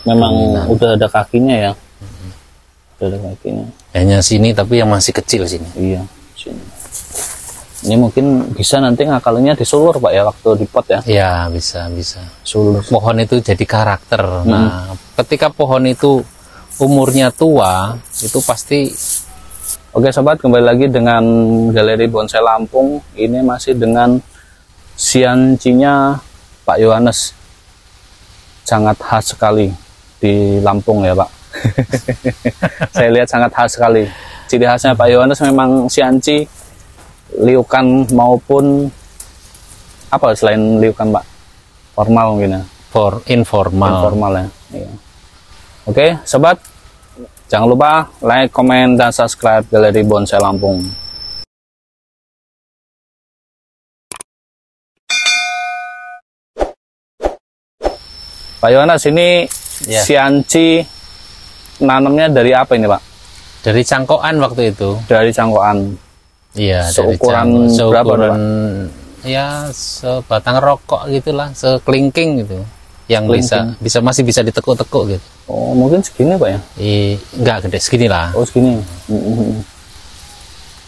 memang udah ada kakinya ya. Udah ada kakinya. Hanya sini tapi yang masih kecil sini. Iya, sini. Ini mungkin bisa nanti ngakalinnya disulur Pak ya waktu di pot ya? Ya bisa. Sulur. Pohon itu jadi karakter. Nah, ketika pohon itu umurnya tua, itu pasti. Oke sobat, kembali lagi dengan Galeri Bonsai Lampung. Ini masih dengan siancinya Pak Yohanes. Sangat khas sekali di Lampung ya Pak. Saya lihat sangat khas sekali. Ciri khasnya Pak Yohanes memang sianci, liukan maupun apa selain liukan Pak? Formal mungkin ya? Informal ya. Iya. Oke sobat, jangan lupa like, komen, dan subscribe Galeri Bonsai Lampung. Pak Yohanes, ini ya. sianci nanamnya dari apa ini Pak? Dari cangkokan waktu itu. Dari cangkokan. Iya. Seukuran berapa Pak? Ya sebatang rokok gitulah, sekelingking gitu. Yang masih bisa ditekuk-tekuk gitu. Oh mungkin segini Pak ya? Enggak gede segini lah. Oh segini.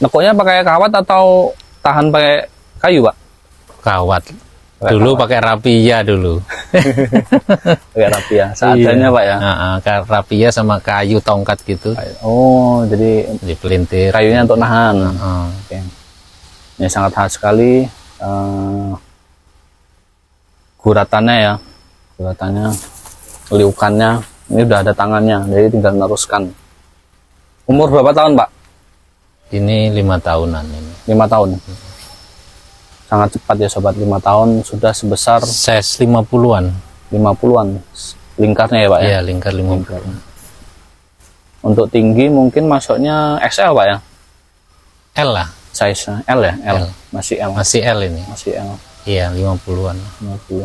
Nekuknya pakai kawat atau tahan pakai kayu Pak? Kawat. Dulu pakai rapia dulu. Pakai rapia. Seadanya Pak ya? Rapia sama kayu tongkat gitu. Oh jadi dipelintir. Kayunya untuk nahan. Oke. Ini sangat khas sekali. Guratannya ya. Guratannya, liukannya. Ini udah ada tangannya. Jadi tinggal meneruskan. Umur berapa tahun Pak? Ini 5 tahunan ini. 5 tahun. Sangat cepat ya sobat, 5 tahun sudah sebesar size 50-an. 50-an lingkarnya ya Pak ya? Iya, lingkar 50. Untuk tinggi mungkin masuknya XL Pak ya? L lah. Size L ya? L. Masih L. Masih L ini. Masih L. Iya, 50-an. 50.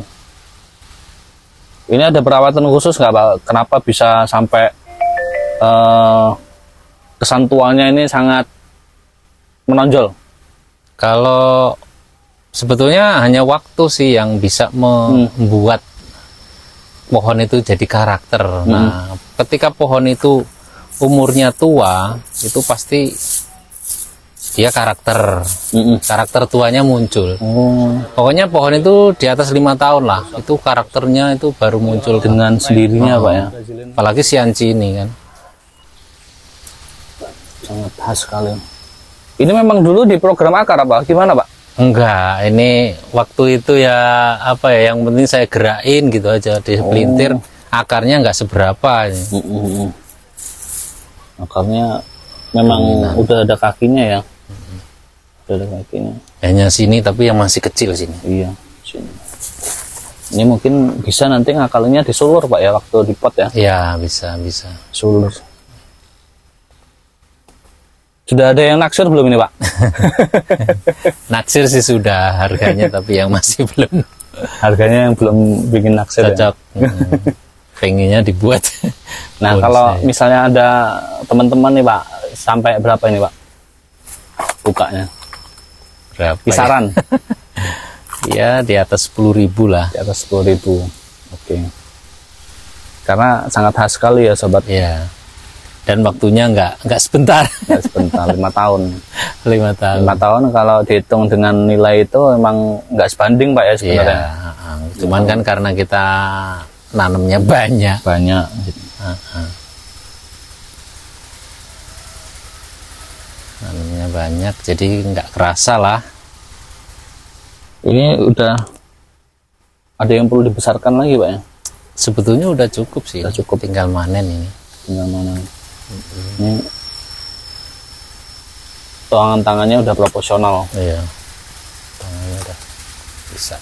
Ini ada perawatan khusus nggak Pak? Kenapa bisa sampai kesan tuanya ini sangat menonjol? Kalau sebetulnya hanya waktu sih yang bisa membuat pohon itu jadi karakter. Nah, ketika pohon itu umurnya tua, itu pasti dia karakter tuanya muncul. Pokoknya pohon itu di atas 5 tahun lah, itu karakternya itu baru muncul dengan sendirinya Pak ya. Apalagi sianci ini kan sangat khas sekali. Ini memang dulu di program akar apa gimana Pak? Enggak, ini waktu itu ya apa ya, yang penting saya gerakin gitu aja di pelintir. Akarnya enggak seberapa ini. Akarnya memang udah ada kakinya ya. Udah ada kakinya. Hanya sini tapi yang masih kecil sini. Iya, sini. Ini mungkin bisa nanti ngakalinnya disulur Pak ya waktu di pot ya? Iya, bisa. Sulur. Sudah ada yang naksir belum ini Pak? Naksir sih sudah, harganya tapi yang masih belum. Harganya yang belum bikin naksir. Cocok. Ya? Pengennya dibuat. Nah kalau misalnya ada teman-teman nih Pak, sampai berapa ini Pak? Bukanya? Berapa? Kisaran? Ya di atas 10.000 lah. Di atas 10.000. Oke. Karena sangat khas sekali ya sobat. Iya. Dan waktunya enggak sebentar. Enggak sebentar, 5 tahun. 5 tahun. 5 tahun kalau dihitung dengan nilai itu memang enggak sebanding Pak ya sebenarnya. Iya. Cuman kan karena kita nanamnya banyak. Nanamnya banyak, jadi enggak kerasa lah. Ini udah ada yang perlu dibesarkan lagi Pak ya? Sebetulnya udah cukup sih. Udah cukup. Tinggal manen ini. Tinggal manen. Ini tangannya udah proporsional. Iya, tangannya udah bisa.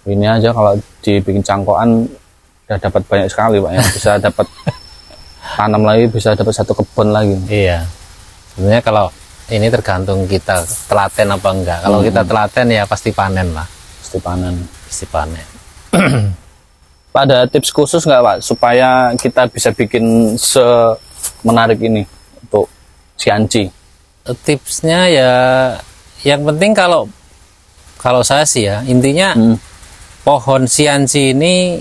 Ini aja kalau dibikin cangkokan udah dapat banyak sekali Pak ya. Bisa dapat tanam lagi, bisa dapat 1 kebun lagi. Iya, sebenarnya kalau ini tergantung kita telaten apa enggak. Kalau kita telaten ya pasti panen lah. Pasti panen. Pak, ada tips khusus nggak Pak supaya kita bisa bikin menarik ini untuk sianci? Tipsnya ya yang penting kalau saya sih ya intinya pohon sianci ini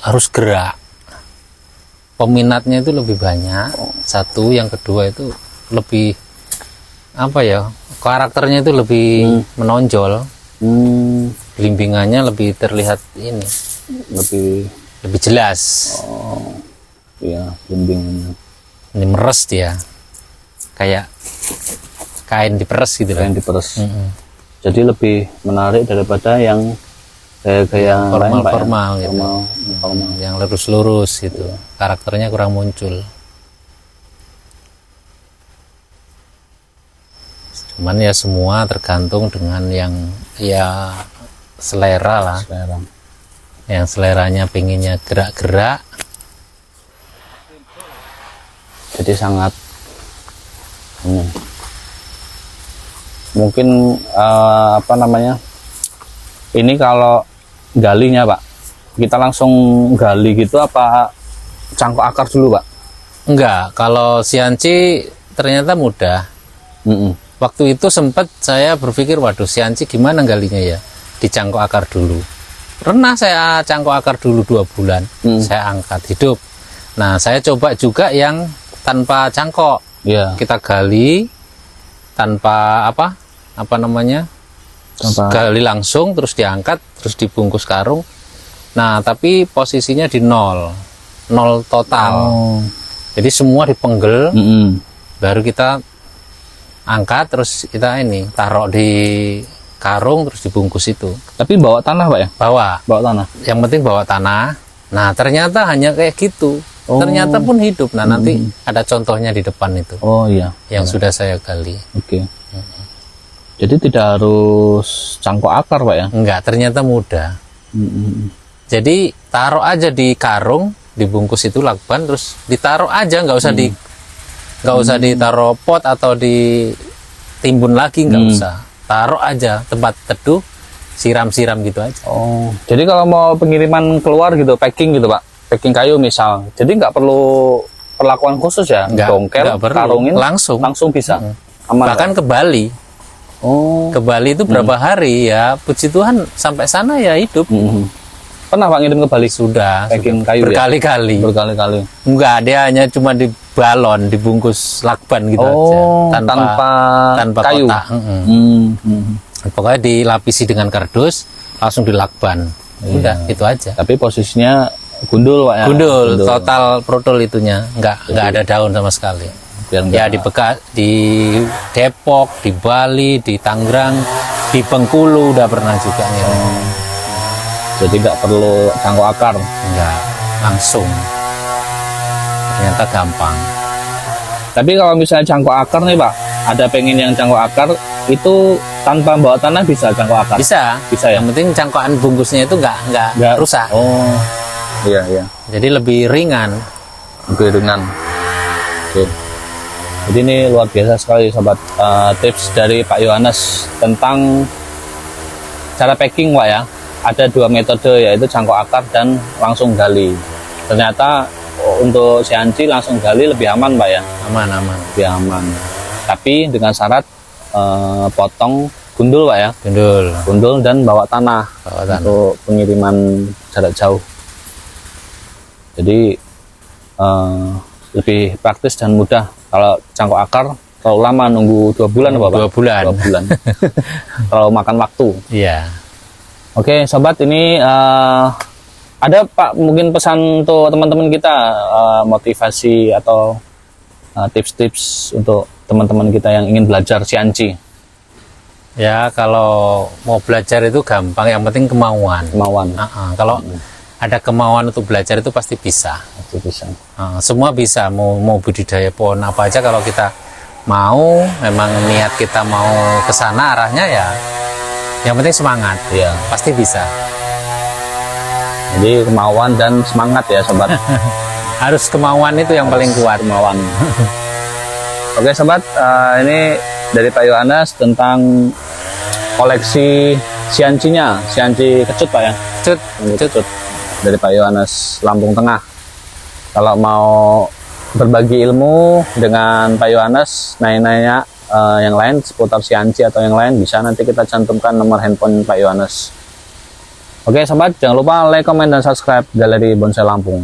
harus gerak. Peminatnya itu lebih banyak. Satu, yang kedua itu lebih apa ya? Karakternya itu lebih menonjol. Belimbingannya lebih terlihat ini. Lebih jelas. Oh. Iya, belimbingannya. Ini meres dia. Kayak kain diperes gitu. Kain diperes. Jadi lebih menarik daripada yang kayak formal gitu. Formal. Yang lurus-lurus gitu. Karakternya kurang muncul. Cuman ya semua tergantung dengan yang ya selera lah. Yang seleranya pinginnya gerak-gerak. Jadi sangat mungkin apa namanya, ini kalau galinya Pak, kita langsung gali gitu apa cangkok akar dulu Pak? Enggak, kalau sianci ternyata mudah. Waktu itu sempat saya berpikir, waduh sianci gimana galinya ya, dicangkok akar dulu. Pernah saya cangkok akar dulu 2 bulan, saya angkat hidup. Nah saya coba juga yang tanpa cangkok, kita gali tanpa apa namanya, gali langsung terus diangkat terus dibungkus karung. Nah tapi posisinya di nol total. Jadi semua dipenggel, baru kita angkat terus kita ini taruh di karung terus dibungkus itu. Tapi bawa tanah Pak ya? Bawa tanah. Yang penting bawa tanah. Nah ternyata hanya kayak gitu. Ternyata pun hidup. Nah nanti ada contohnya di depan itu. Oh iya. Yang sudah saya gali. Oke. Jadi tidak harus cangkok akar Pak ya? Enggak, ternyata mudah. Jadi taruh aja di karung, dibungkus itu lakban, terus ditaruh aja, nggak usah nggak usah ditaruh pot atau ditimbun lagi, nggak usah. Taruh aja tempat teduh, siram-siram gitu aja. Oh, jadi kalau mau pengiriman keluar gitu, packing gitu Pak, packing kayu misal, jadi nggak perlu perlakuan khusus ya? Dongkel, karungin, langsung bisa. Aman, bahkan Pak? Ke Bali. Ke Bali itu berapa hari ya, puji Tuhan sampai sana ya hidup. Pernah Pak ngirim ke Bali? Sudah, packing kayu berkali-kali. Berkali-kali. Enggak, dia hanya cuma di balon, dibungkus lakban gitu aja, tanpa kayu. Kotak. Pokoknya dilapisi dengan kardus, langsung dilakban. Udah, itu aja. Tapi posisinya gundul Pak ya? Gundul, total protol itunya, enggak ada daun sama sekali. Ya di Depok, di Bali, di Tangerang, di Bengkulu udah pernah juga ngirim. Jadi nggak perlu cangkok akar? Enggak, langsung. Ternyata gampang. Tapi kalau misalnya cangkok akar nih Pak, ada pengen yang cangkok akar itu tanpa bawa tanah bisa cangkok akar? Bisa ya. Yang penting cangkokan bungkusnya itu nggak rusak. Oh iya. Jadi lebih ringan. Oke. Jadi ini luar biasa sekali sobat, tips dari Pak Yohanes tentang cara packing Pak ya. Ada 2 metode, yaitu cangkok akar dan langsung gali. Ternyata untuk sianci langsung gali lebih aman Pak ya? Aman. Lebih aman. Tapi dengan syarat potong gundul Pak ya? Gundul dan bawa tanah. Untuk pengiriman jarak jauh. Jadi lebih praktis dan mudah. Kalau cangkok akar terlalu lama, nunggu 2 bulan Pak? 2 bulan. Terlalu makan waktu. Iya. Oke sobat, ini ada Pak mungkin pesan untuk teman-teman kita, motivasi atau tips-tips untuk teman-teman kita yang ingin belajar sianci? Ya kalau mau belajar itu gampang, yang penting kemauan. Kalau ada kemauan untuk belajar itu pasti bisa. Semua bisa, mau budidaya pohon apa aja, kalau kita mau, memang niat kita mau ke sana arahnya ya, yang penting semangat. Pasti bisa. Jadi kemauan dan semangat ya sobat. Harus kemauan, itu yang paling kuat. Kemauan. Oke sobat, ini dari Pak Yohanes tentang koleksi siancinya, sianci kecut Pak ya? Kecut dari Pak Yohanes Lampung Tengah. Kalau mau berbagi ilmu dengan Pak Yohanes, nanya-nanya yang lain seputar sianci atau yang lain, bisa nanti kita cantumkan nomor handphone Pak Yohanes. Oke sobat, jangan lupa like, comment, dan subscribe Galeri Bonsai Lampung.